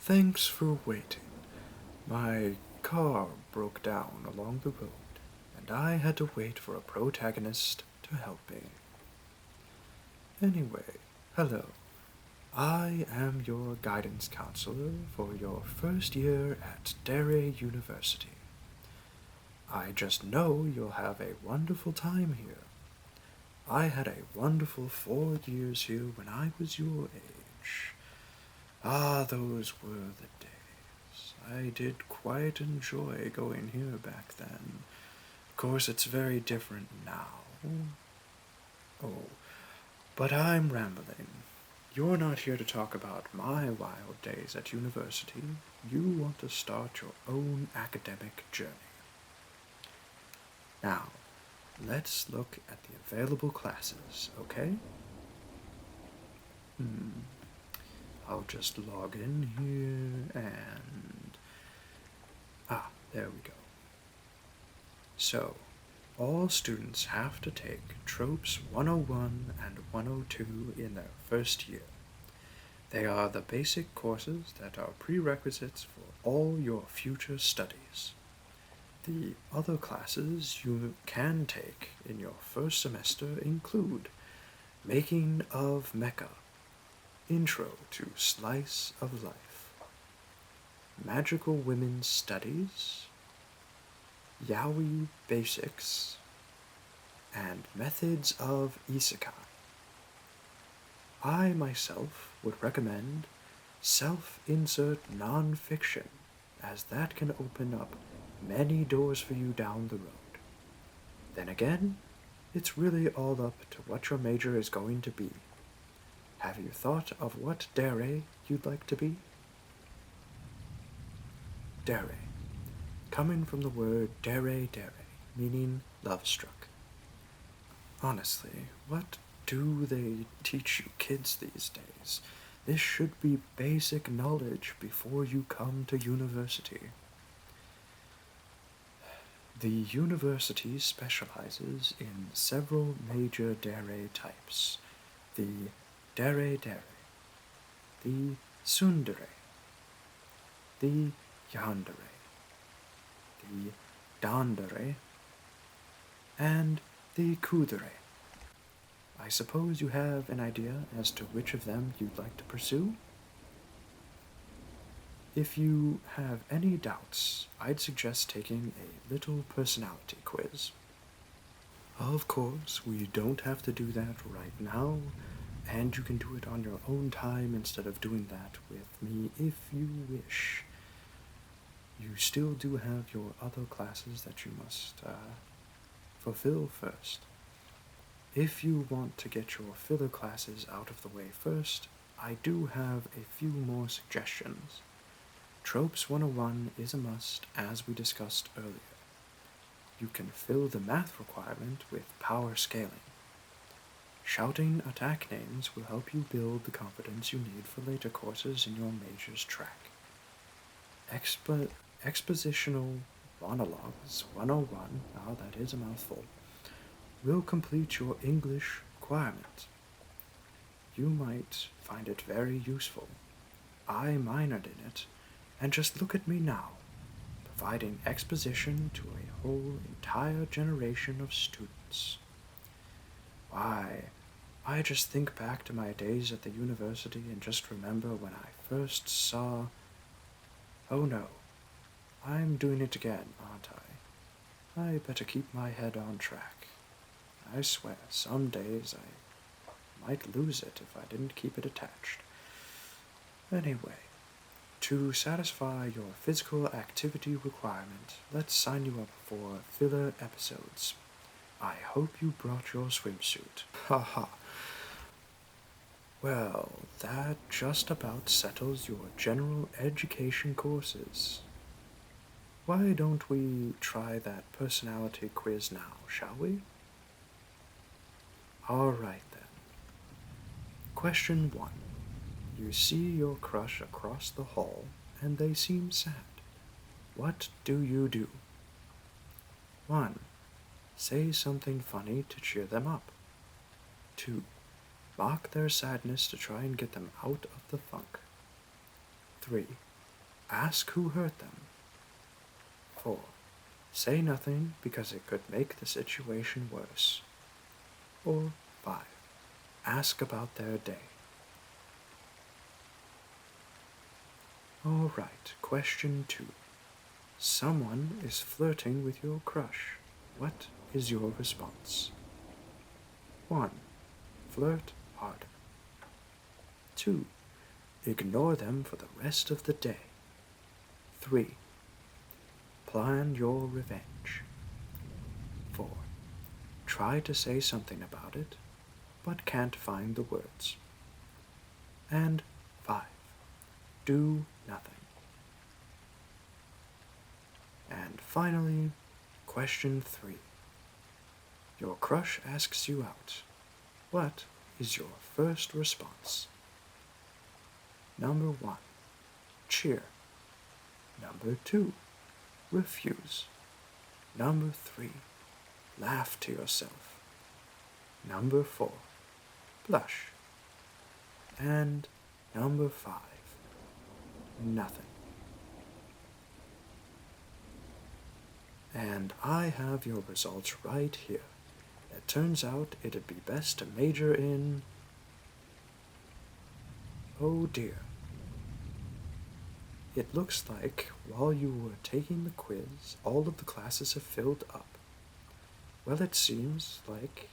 Thanks for waiting. My car broke down along the road, and I had to wait for a protagonist to help me. Anyway, hello. I am your guidance counselor for your first year at Dere University. I just know you'll have a wonderful time here. I had a wonderful 4 years here when I was your age. Ah, those were the days. I did quite enjoy going here back then. Of course, it's very different now. Oh, but I'm rambling. You're not here to talk about my wild days at university. You want to start your own academic journey. Now, let's look at the available classes, okay? I'll just log in here and... there we go. So, all students have to take Tropes 101 and 102 in their first year. They are the basic courses that are prerequisites for all your future studies. The other classes you can take in your first semester include Making of Mecha, Intro to Slice of Life, Magical Women's Studies, Yaoi Basics, and Methods of Isekai. I myself would recommend self-insert non-fiction, as that can open up many doors for you down the road. Then again, it's really all up to what your major is going to be. Have you thought of what Dere you'd like to be? Dere, coming from the word dere, meaning love-struck. Honestly, what do they teach you kids these days? This should be basic knowledge before you come to university. The university specializes in several major Dere types. The Dere, the Tsundere, the Yandere, the Dandere, and the Kudere. I suppose you have an idea as to which of them you'd like to pursue? If you have any doubts, I'd suggest taking a little personality quiz. Of course, we don't have to do that right now, and you can do it on your own time instead of doing that with me if you wish. You still do have your other classes that you must fulfill first. If you want to get your filler classes out of the way first, I do have a few more suggestions. Tropes 101 is a must, as we discussed earlier. You can fill the math requirement with power scaling. Shouting attack names will help you build the confidence you need for later courses in your major's track. Expositional monologues 101, that is a mouthful, will complete your English requirement. You might find it very useful. I minored in it, and just look at me now, providing exposition to a whole entire generation of students. Why, I just think back to my days at the university and just remember when I first saw... Oh no, I'm doing it again, aren't I? I better keep my head on track. I swear, some days I might lose it if I didn't keep it attached. Anyway, to satisfy your physical activity requirement, let's sign you up for filler episodes. I hope you brought your swimsuit. Haha. Well, that just about settles your general education courses. Why don't we try that personality quiz now, shall we? Alright then. Question 1. You see your crush across the hall, and they seem sad. What do you do? 1. Say something funny to cheer them up. 2. Mock their sadness to try and get them out of the funk. 3. Ask who hurt them. 4. Say nothing because it could make the situation worse. Or 5. Ask about their day. Alright, question 2. Someone is flirting with your crush. What is your response? 1. Flirt harder. 2. Ignore them for the rest of the day. 3. Plan your revenge. 4. Try to say something about it, but can't find the words. And 5. Do nothing. And finally, question 3. Your crush asks you out. What is your first response? Number 1. Cheer. Number 2. Refuse. Number 3. Laugh to yourself. Number 4. Blush. And number 5. Nothing. And I have your results right here. It turns out it'd be best to major in... Oh dear. It looks like while you were taking the quiz, all of the classes have filled up. Well, it seems like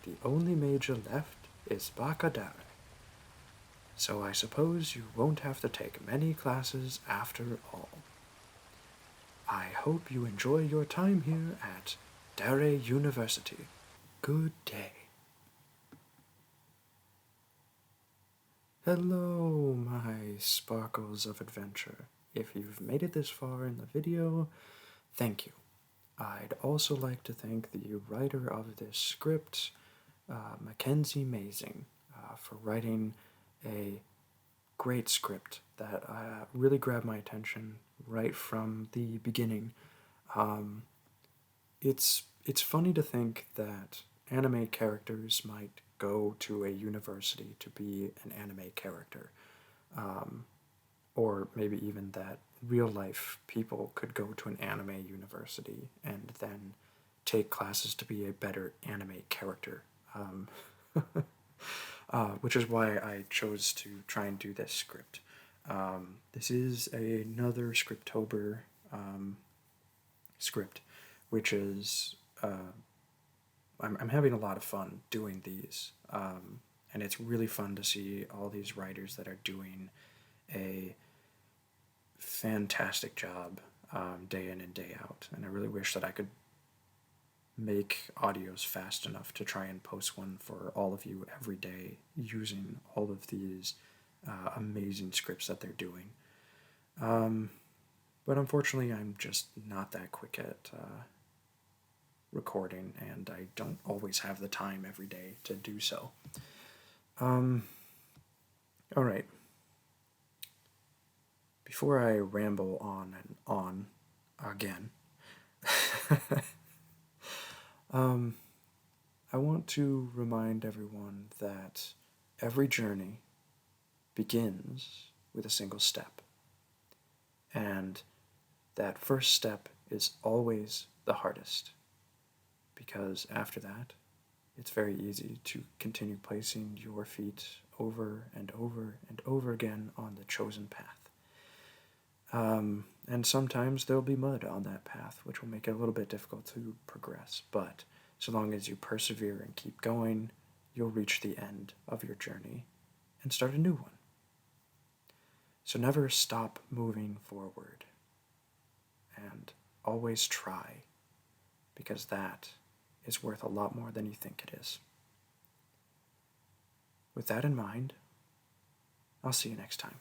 the only major left is Dere. So I suppose you won't have to take many classes after all. I hope you enjoy your time here at Dere University. Good day. Hello, my sparkles of adventure. If you've made it this far in the video, thank you. I'd also like to thank the writer of this script, Makenzie, for writing a great script that really grabbed my attention right from the beginning. It's funny to think that anime characters might go to a university to be an anime character, or maybe even that real life people could go to an anime university and then take classes to be a better anime character. Which is why I chose to try and do this script. This is another Scriptober script, which is I'm having a lot of fun doing these, and it's really fun to see all these writers that are doing a fantastic job day in and day out, and I really wish that I could make audios fast enough to try and post one for all of you every day using all of these amazing scripts that they're doing. But unfortunately, I'm just not that quick at recording, and I don't always have the time every day to do so. Alright. Before I ramble on and on again, I want to remind everyone that every journey begins with a single step. And that first step is always the hardest, because after that, it's very easy to continue placing your feet over and over and over again on the chosen path. And sometimes there'll be mud on that path, which will make it a little bit difficult to progress, but so long as you persevere and keep going, you'll reach the end of your journey and start a new one. So never stop moving forward, and always try, because that is worth a lot more than you think it is. With that in mind, I'll see you next time.